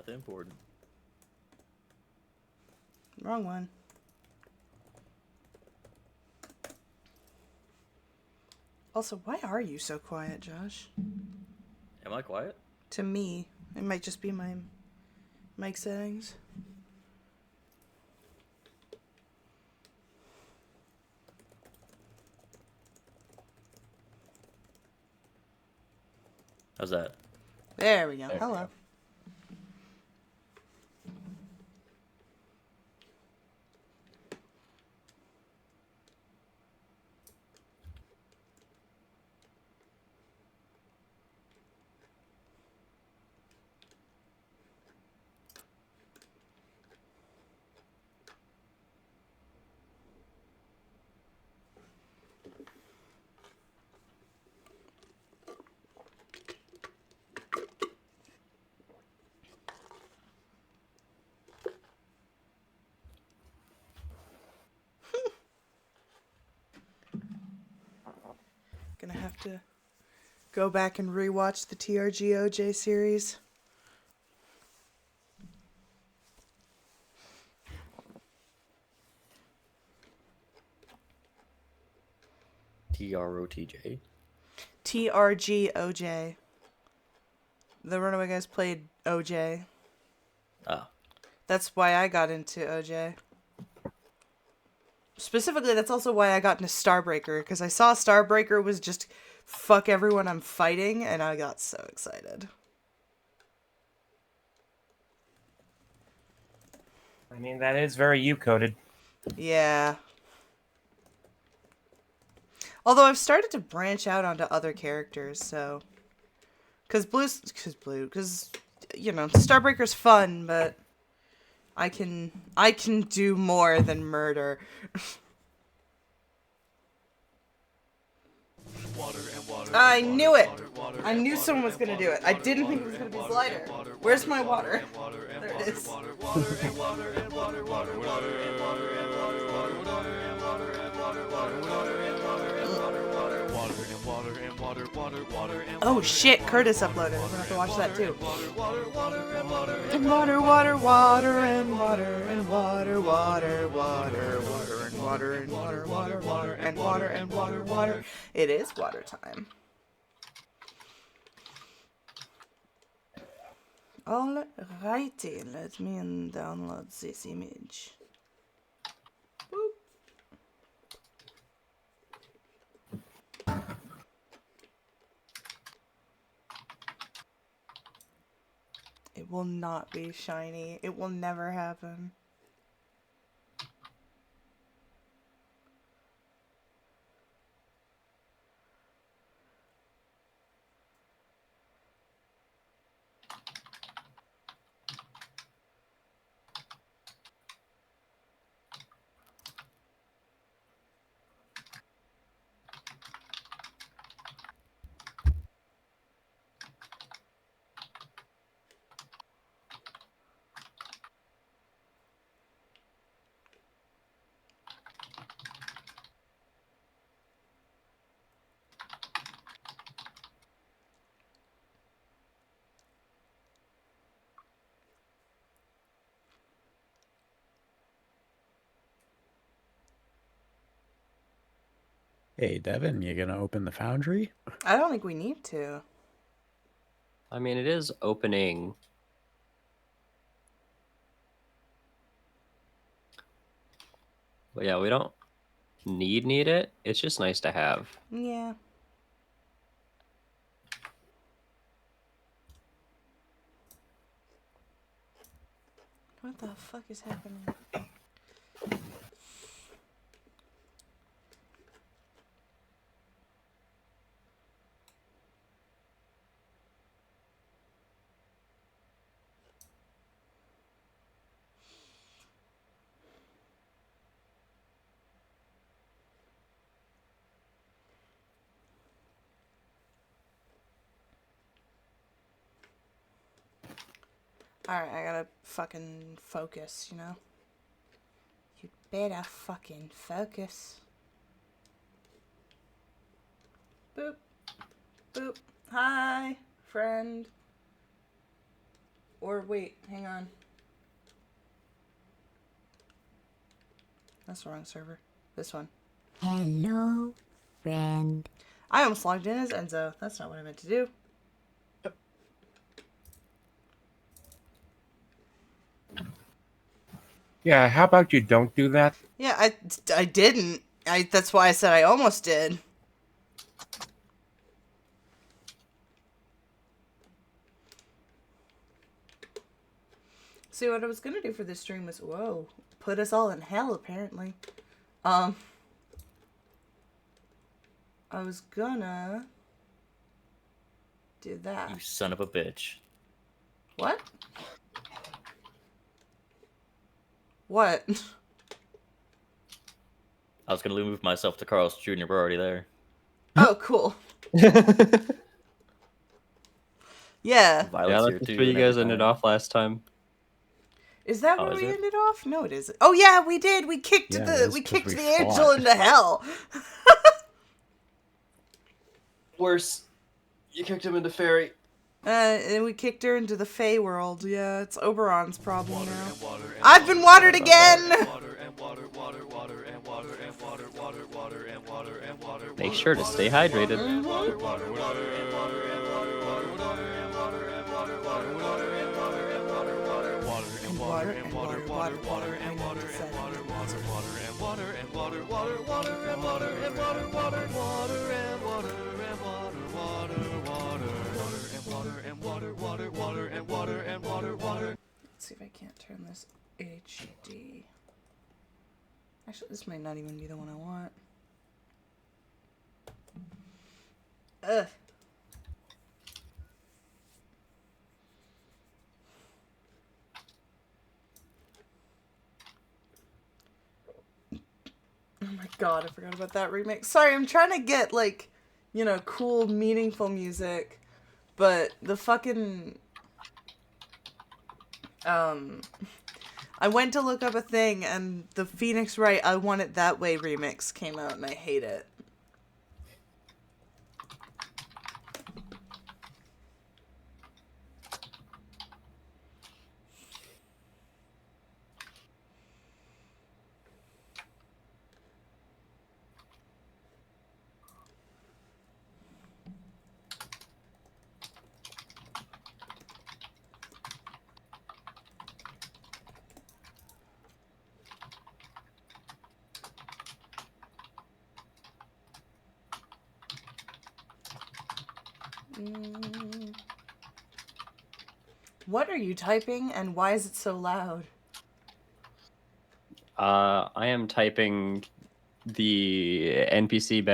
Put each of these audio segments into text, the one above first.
Nothing important. Wrong one. Also, why are you so quiet, Josh? Am I quiet? To me, it might just be my mic settings. How's that? There we go. There we Hello. go. Gonna have to go back and rewatch the TRGOJ series. TROTJ. TRGOJ. The Runaway Guys played OJ. Ah. That's why I got into OJ. Specifically, that's also why I got into Starbreaker, because I saw Starbreaker was just fuck everyone I'm fighting, and I got so excited. I mean, that is very you-coded. Yeah. Although I've started to branch out onto other characters, so... Because, you know, Starbreaker's fun, but I can do more than murder. I knew it! I knew someone was gonna do it. I didn't think it was gonna be Slider. Where's my water? There it is. Oh shit, Curtis uploaded. I'm gonna have to watch that too. And water, water, water, and water, and water, water, water, water, and water, and water, water, water, and water, and water, water. It is water time. Alrighty, let me download this image. Boop. It will not be shiny. It will never happen. Hey, Devin, you gonna open the foundry? I don't think we need to. I mean, it is opening. But yeah, we don't need it. It's just nice to have. Yeah. What the fuck is happening? Alright, I gotta fucking focus, you know? You better fucking focus. Boop. Boop. Hi, friend. Or wait, hang on. That's the wrong server. This one. Hello, friend. I almost logged in as Enzo. That's not what I meant to do. Yeah, how about you don't do that? Yeah, I didn't. That's why I said I almost did. See, what I was gonna do for this stream was, whoa, put us all in hell, apparently. I was gonna do that. You son of a bitch. What? What? I was gonna move myself to Carl's Jr., we're already there. Oh, cool. Yeah. Violet's here that's too. where you and guys everything. ended off last time. Is that Oh, where is we it? ended off? No, it isn't. Oh yeah, we did. We kicked Yeah, it the is, we 'cause kicked we the angel fought. into hell. Worse. You kicked him into fairy. And we kicked her into the Fey world. Yeah, it's Oberon's problem now. I've been watered again. Make sure to stay hydrated. And water and water. I know you said it. Let's see if I can't turn this HD. Actually, this might not even be the one I want. Ugh. Oh my god, I forgot about that remix. Sorry, I'm trying to get, like, you know, cool, meaningful music, but the fucking... I went to look up a thing, and the Phoenix Wright I Want It That Way remix came out, and I hate it. What are you typing, and why is it so loud? I am typing the NPC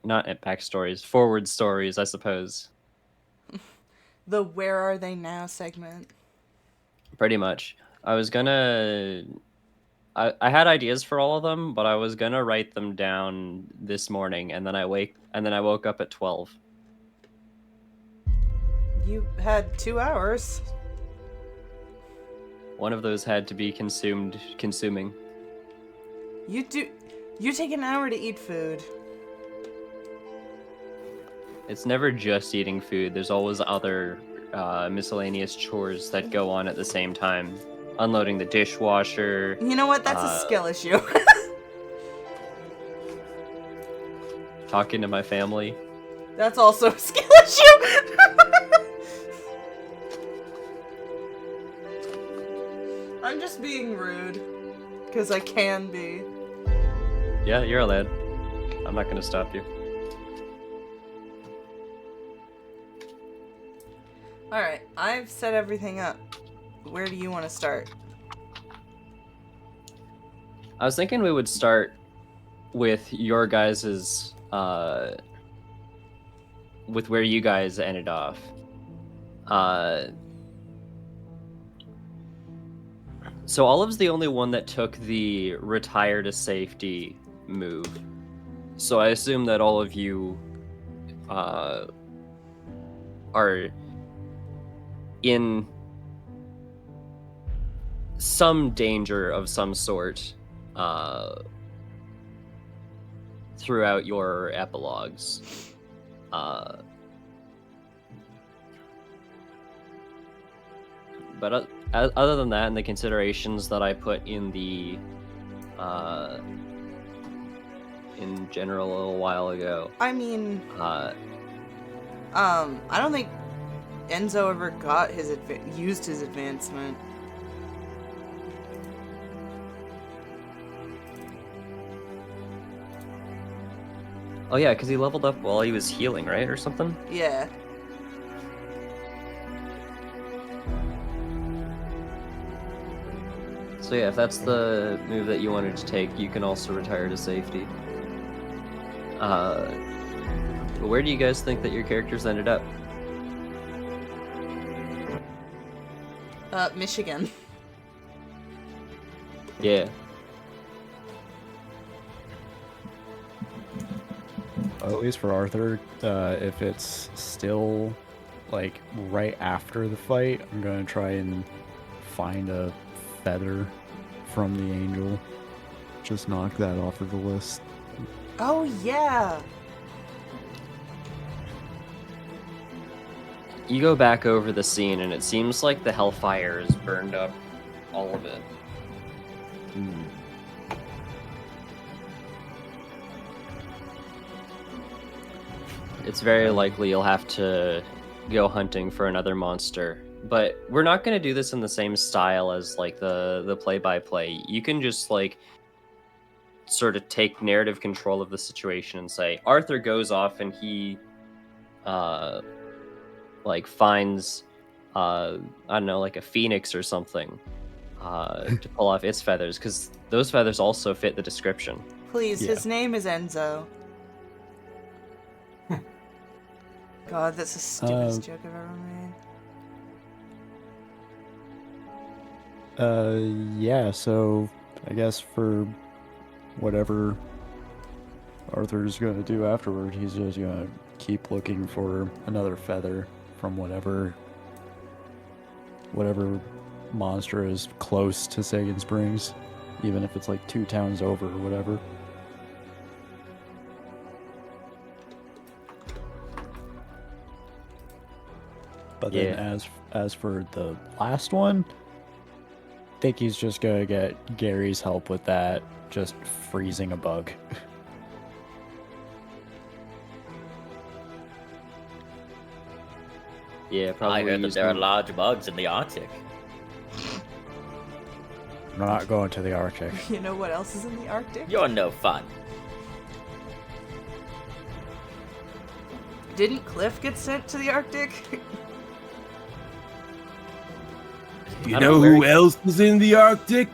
not backstories, forward stories, I suppose. The Where Are They Now segment. Pretty much. I was gonna. I had ideas for all of them, but I was gonna write them down this morning, and then I woke up at 12. You had 2 hours. One of those had to be consuming. You take an hour to eat food. It's never just eating food. There's always other miscellaneous chores that go on at the same time. Unloading the dishwasher. You know what? That's a skill issue. Talking to my family. That's also a skill issue. I'm just being rude. Because I can be. Yeah, you're allowed. I'm not gonna stop you. Alright, I've set everything up. Where do you want to start? I was thinking we would start with your guys's, with where you guys ended off. So Olive's the only one that took the retire to safety move. So I assume that all of you are in some danger of some sort throughout your epilogues. but other than that, and the considerations that I put in the in general a little while ago, I mean, uh, I don't think Enzo ever got his used his advancement. oh yeah, because he leveled up while he was healing, right, or something. Yeah. So yeah, if that's the move that you wanted to take, you can also retire to safety. Where do you guys think that your characters ended up? Michigan. Yeah. At least for Arthur, if it's still like right after the fight, I'm gonna try and find a feather from the angel. Just knock that off of the list. Oh yeah. You go back over the scene, and it seems like the hellfire has burned up all of it. It's very likely you'll have to go hunting for another monster. But we're not going to do this in the same style as like the play-by-play. You can just like sort of take narrative control of the situation and say Arthur goes off and he like finds I don't know, like a phoenix or something to pull off its feathers, because those feathers also fit the description. Please, Yeah. his name is Enzo. God, that's the stupidest joke I've ever made. Yeah, so I guess for whatever Arthur's gonna do afterward, he's just gonna keep looking for another feather from whatever monster is close to Sagan Springs, even if it's like 2 towns over or whatever. But then Yeah. as for the last one, I think he's just gonna get Gary's help with that, just freezing a bug. Yeah, probably. I heard that there are large bugs in the Arctic. I'm not going to the Arctic. You know what else is in the Arctic? You're no fun. Didn't Cliff get sent to the Arctic? You I know don't know who where else is in the Arctic?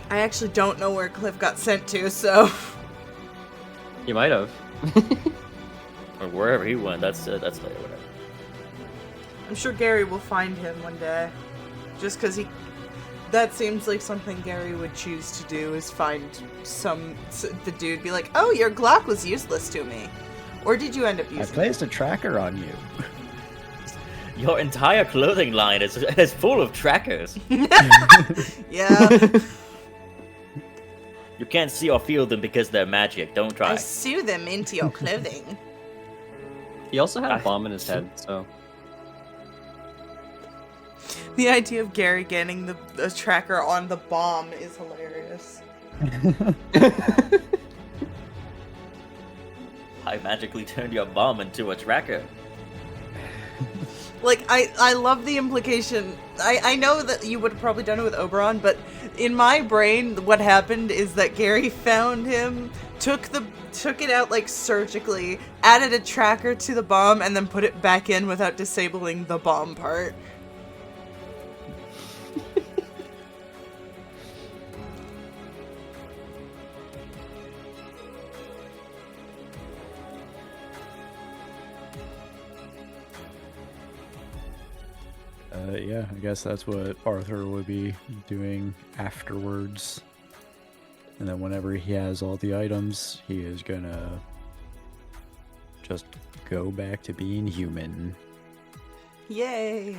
I actually don't know where Cliff got sent to, so... You might have. Or wherever he went, that's later, whatever. I'm sure Gary will find him one day. Just because he... That seems like something Gary would choose to do, is find the dude, be like, oh, your Glock was useless to me. Or did you end up I using it? placed a tracker on you. Your entire clothing line is full of trackers. Yeah. You can't see or feel them because they're magic. Don't I try. sew them into your clothing. He also had a bomb in his head, so The idea of Gary getting the tracker on the bomb is hilarious. I magically turned your bomb into a tracker. Like, I love the implication. I know that you would have probably done it with Oberon, but in my brain, what happened is that Gary found him, took it out like surgically, added a tracker to the bomb, and then put it back in without disabling the bomb part. Yeah, I guess that's what Arthur would be doing afterwards. And then whenever he has all the items, he is gonna just go back to being human. Yay!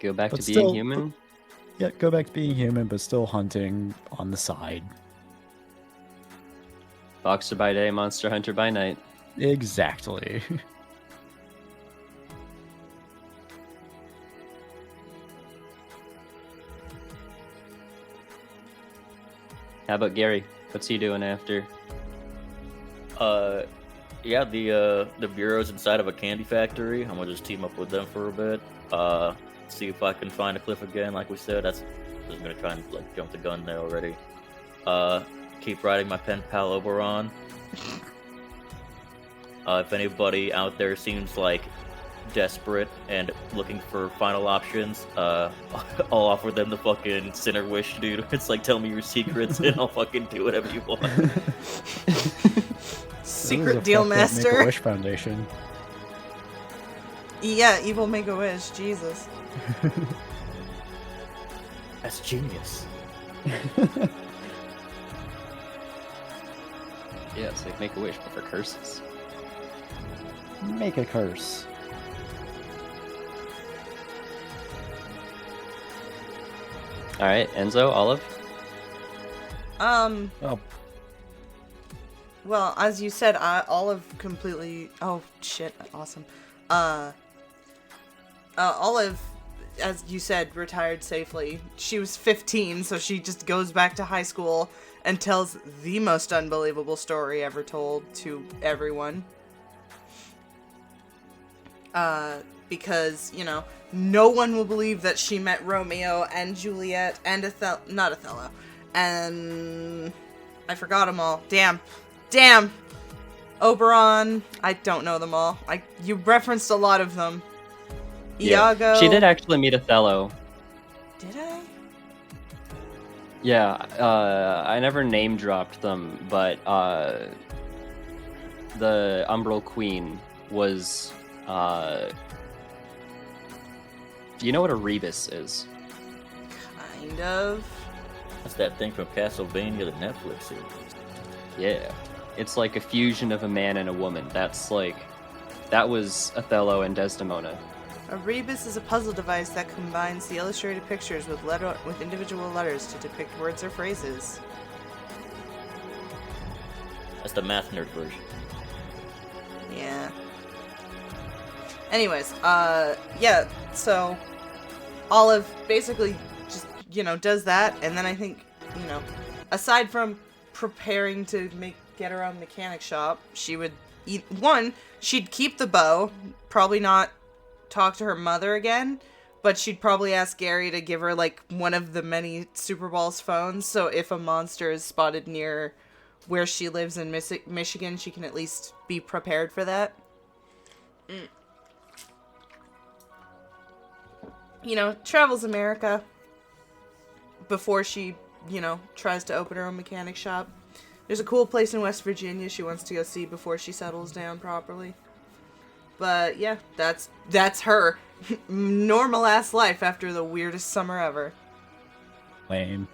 go back But to being still- human. Yeah, go back to being human, but still hunting on the side. Boxer by day, monster hunter by night. Exactly. How about Gary? What's he doing after? Yeah, the bureau's inside of a candy factory. I'm gonna just team up with them for a bit. See if I can find a cliff again, like we said. I'm gonna try and like jump the gun there already. Keep riding my pen pal Oberon. If anybody out there seems like desperate and looking for final options, I'll offer them the fucking sinner wish, dude. It's like, tell me your secrets and I'll fucking do whatever you want. Secret deal master. Make-A-Wish Foundation. Yeah, evil Make-A-Wish. Jesus. That's genius. Yeah, it's like Make-A-Wish, but for curses. Make a curse. All right, Enzo, Olive. Oh, Well, as you said, Olive completely. Oh shit! Awesome. Olive, as you said, retired safely. She was 15, so she just goes back to high school and tells the most unbelievable story ever told to everyone. Because, you know, no one will believe that she met Romeo and Juliet and not Othello. And I forgot them all. Damn. Oberon. I don't know them all. You referenced a lot of them. Iago. She did actually meet Othello. Did I? Yeah, I never name dropped them, but the Umbral Queen was. Do you know what a rebus is? Kind of. That's that thing from Castlevania, the Netflix series. Yeah, it's like a fusion of a man and a woman. That was Othello and Desdemona. A rebus is a puzzle device that combines the illustrated pictures with individual letters to depict words or phrases. That's the math nerd version. Yeah. Anyways, yeah, so Olive basically just, you know, does that, and then I think, you know, aside from preparing to get her own mechanic shop, she would, she'd keep the bow, probably not talk to her mother again, but she'd probably ask Gary to give her, like, one of the many Super Ball's phones, so if a monster is spotted near where she lives in Michigan, she can at least be prepared for that. You know, travels America before she, you know, tries to open her own mechanic shop. There's a cool place in West Virginia she wants to go see before she settles down properly. But yeah, that's her normal ass life after the weirdest summer ever. Lame.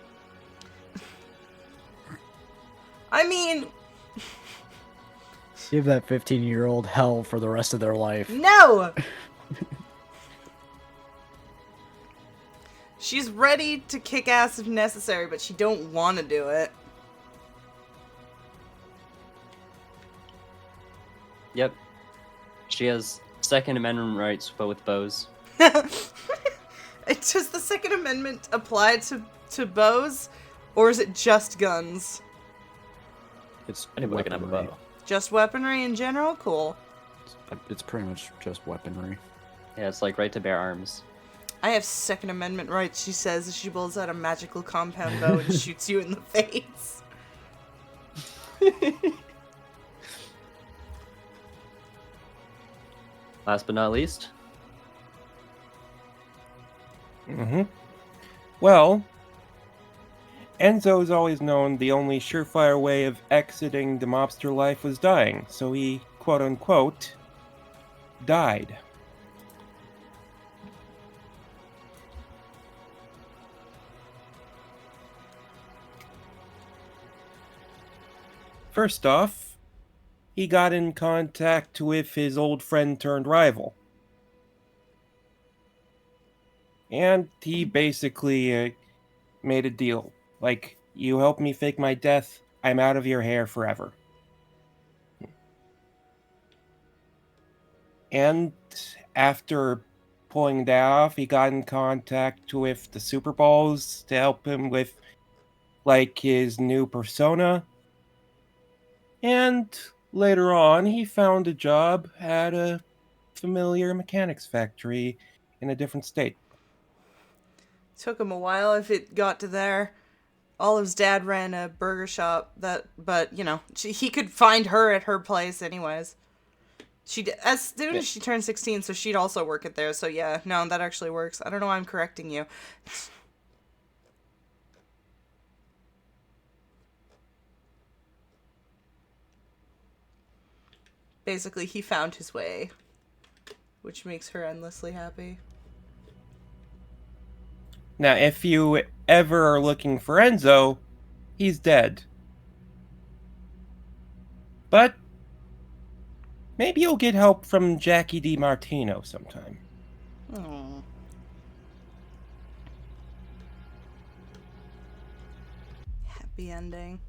I mean, Give that 15-year-old hell for the rest of their life. no! She's ready to kick ass if necessary, but she don't want to do it. Yep. She has Second Amendment rights, but with bows. Does the Second Amendment apply to bows, or is it just guns? It's Anybody can have a weaponry. bow. Just weaponry in general? Cool. It's pretty much just weaponry. Yeah, it's like right to bear arms. I have Second Amendment rights, she says as she pulls out a magical compound bow and shoots you in the face. Last but not least, Well, Enzo's always known the only surefire way of exiting the mobster life was dying, so he, quote-unquote, died. First off, he got in contact with his old friend turned rival. And he basically made a deal. Like, you help me fake my death, I'm out of your hair forever. And after pulling that off, he got in contact with the Super Balls to help him with like his new persona. And later on, he found a job at a familiar mechanics factory in a different state. Took him a while if it got to there. Olive's dad ran a burger shop but he could find her at her place anyways. As soon as she turned 16, so she'd also work it there. So yeah, no, that actually works. I don't know why I'm correcting you. Basically, he found his way, which makes her endlessly happy. Now, if you ever are looking for Enzo, he's dead. But maybe you'll get help from Jackie DiMartino sometime. Aww. Happy ending.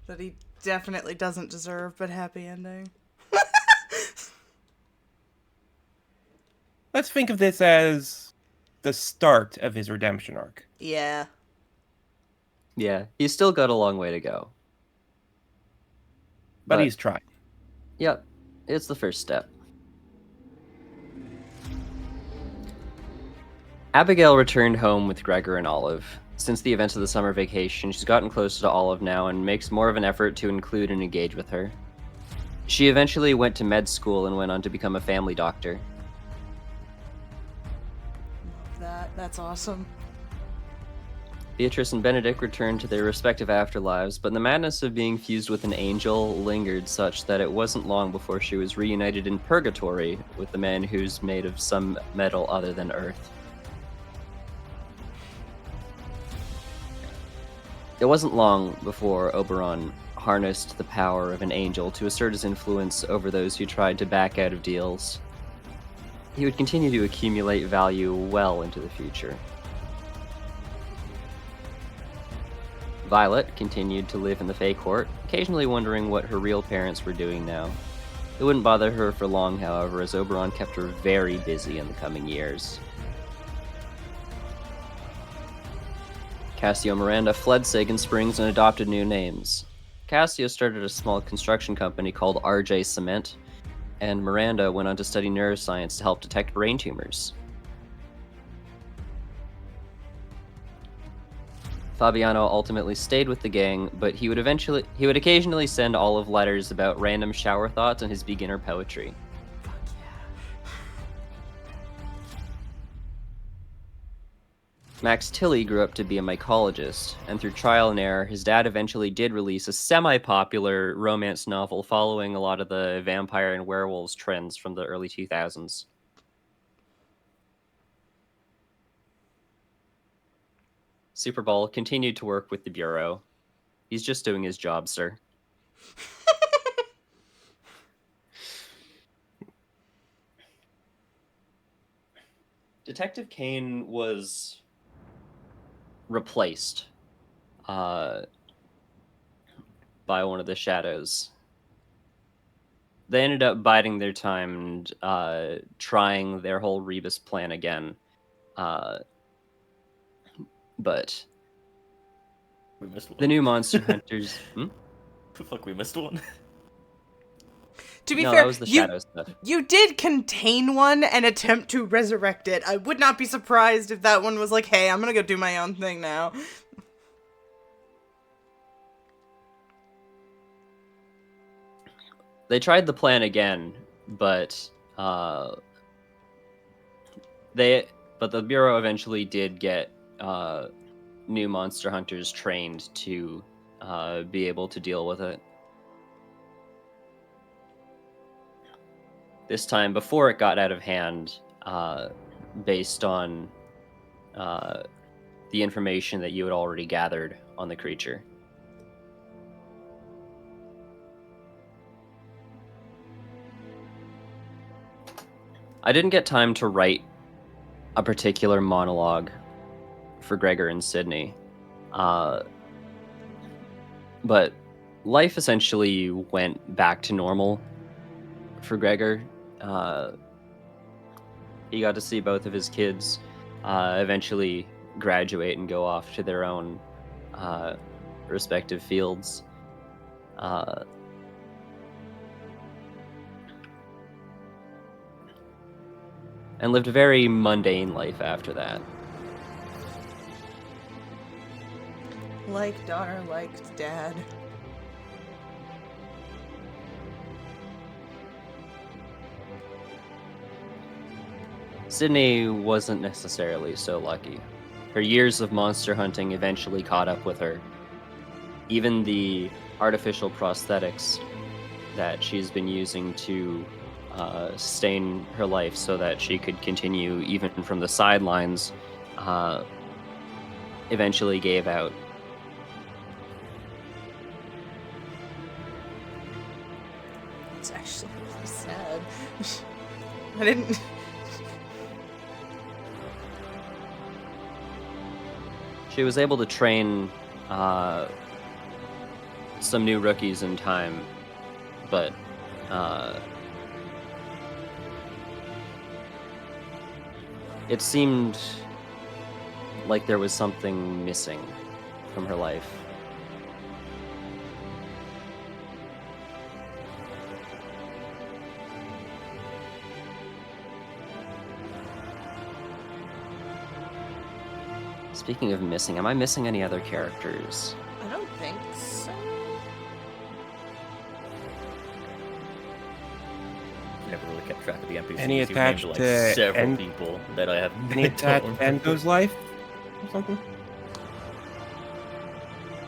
That he definitely doesn't deserve, but happy ending. Let's think of this as the start of his redemption arc. Yeah. Yeah, he's still got a long way to go. But he's trying. Yep, it's the first step. Abigail returned home with Gregor and Olive. Since the events of the summer vacation, she's gotten closer to Olive now and makes more of an effort to include and engage with her. She eventually went to med school and went on to become a family doctor. Love that. That's awesome. Beatrice and Benedict returned to their respective afterlives, but the madness of being fused with an angel lingered such that it wasn't long before she was reunited in purgatory with the man who's made of some metal other than earth. It wasn't long before Oberon harnessed the power of an angel to assert his influence over those who tried to back out of deals. He would continue to accumulate value well into the future. Violet continued to live in the Fae Court, occasionally wondering what her real parents were doing now. It wouldn't bother her for long, however, as Oberon kept her very busy in the coming years. Cassio and Miranda fled Sagan Springs and adopted new names. Cassio started a small construction company called RJ Cement, and Miranda went on to study neuroscience to help detect brain tumors. Fabiano ultimately stayed with the gang, but he would occasionally send Olive letters about random shower thoughts and his beginner poetry. Max Tilly grew up to be a mycologist, and through trial and error, his dad eventually did release a semi-popular romance novel following a lot of the vampire and werewolves trends from the early 2000s. Superball continued to work with the Bureau. He's just doing his job, sir. Detective Kane was replaced by one of the shadows. They ended up biding their time and trying their whole Rebus plan again. But We missed one. the new monster hunters... Fuck, we missed one. To be No, fair, that was the shadow stuff. you did contain one and attempt to resurrect it. I would not be surprised if that one was like, hey, I'm gonna go do my own thing now. They tried the plan again, but the Bureau eventually did get new monster hunters trained to be able to deal with it. This time, before it got out of hand, based on the information that you had already gathered on the creature. I didn't get time to write a particular monologue for Gregor and Sydney. But life essentially went back to normal for Gregor. He got to see both of his kids eventually graduate and go off to their own respective fields. And lived a very mundane life after that. Like daughter, like dad. Sydney wasn't necessarily so lucky. Her years of monster hunting eventually caught up with her. Even the artificial prosthetics that she's been using to sustain her life so that she could continue even from the sidelines eventually gave out. It's actually really sad. I didn't. She was able to train some new rookies in time, but it seemed like there was something missing from her life. Speaking of missing, am I missing any other characters? I don't think so. Never really kept track of the NPCs. Any You've attached named, to several people that I have. Any attached to Endo's life or something?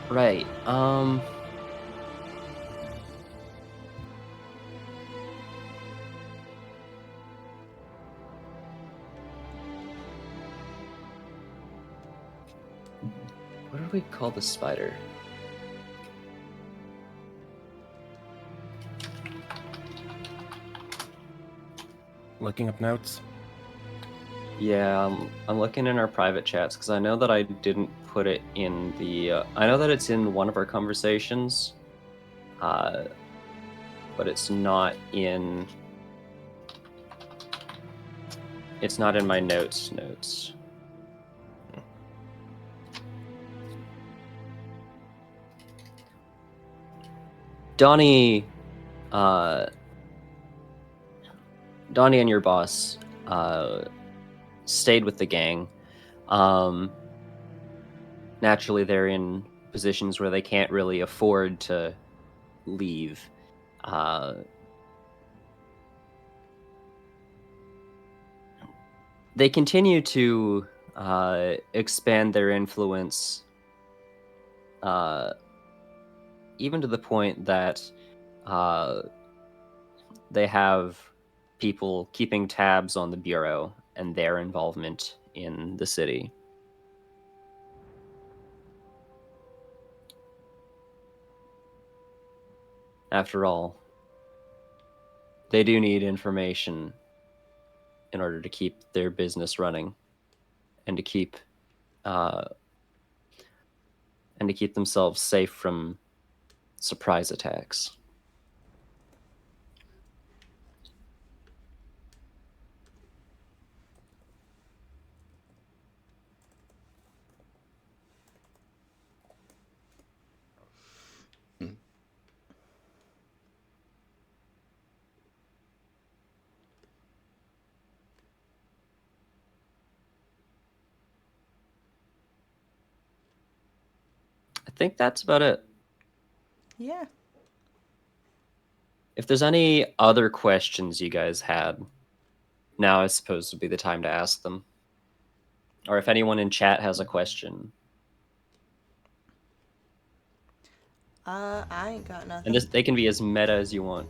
Right. What did we call the spider? Looking up notes. Yeah, I'm looking in our private chats because I know that I didn't put it in the. I know that it's in one of our conversations, but it's not in. It's not in my notes. Donnie and your boss stayed with the gang. Naturally, they're in positions where they can't really afford to leave. They continue to expand their influence, even to the point that they have people keeping tabs on the Bureau and their involvement in the city. After all, they do need information in order to keep their business running and to keep themselves safe from surprise attacks. I think that's about it. Yeah. If there's any other questions you guys had, now I suppose would be the time to ask them. Or if anyone in chat has a question. I ain't got nothing. And they can be as meta as you want.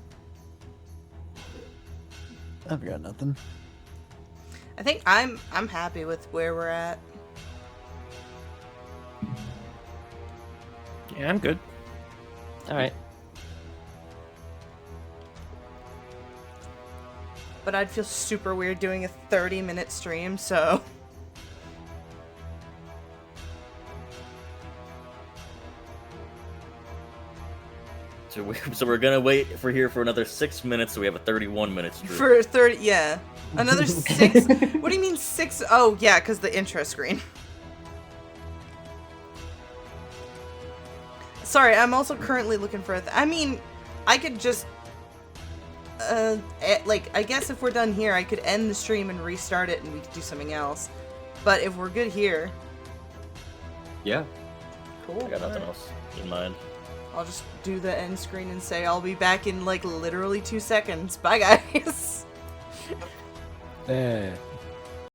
I've got nothing. I think I'm happy with where we're at. Yeah, I'm good. All right. But I'd feel super weird doing a 30-minute stream, so... So we're gonna wait for another 6 minutes, so we have a 31-minute stream. For 30, yeah. Another 6? What do you mean 6? Oh, yeah, because the intro screen. Sorry, I'm also currently looking for I mean, I could just like, I guess if we're done here, I could end the stream and restart it and we could do something else. But if we're good here, Yeah. cool. I got nothing alright. else in mind. I'll just do the end screen and say I'll be back in like literally 2 seconds. Bye guys.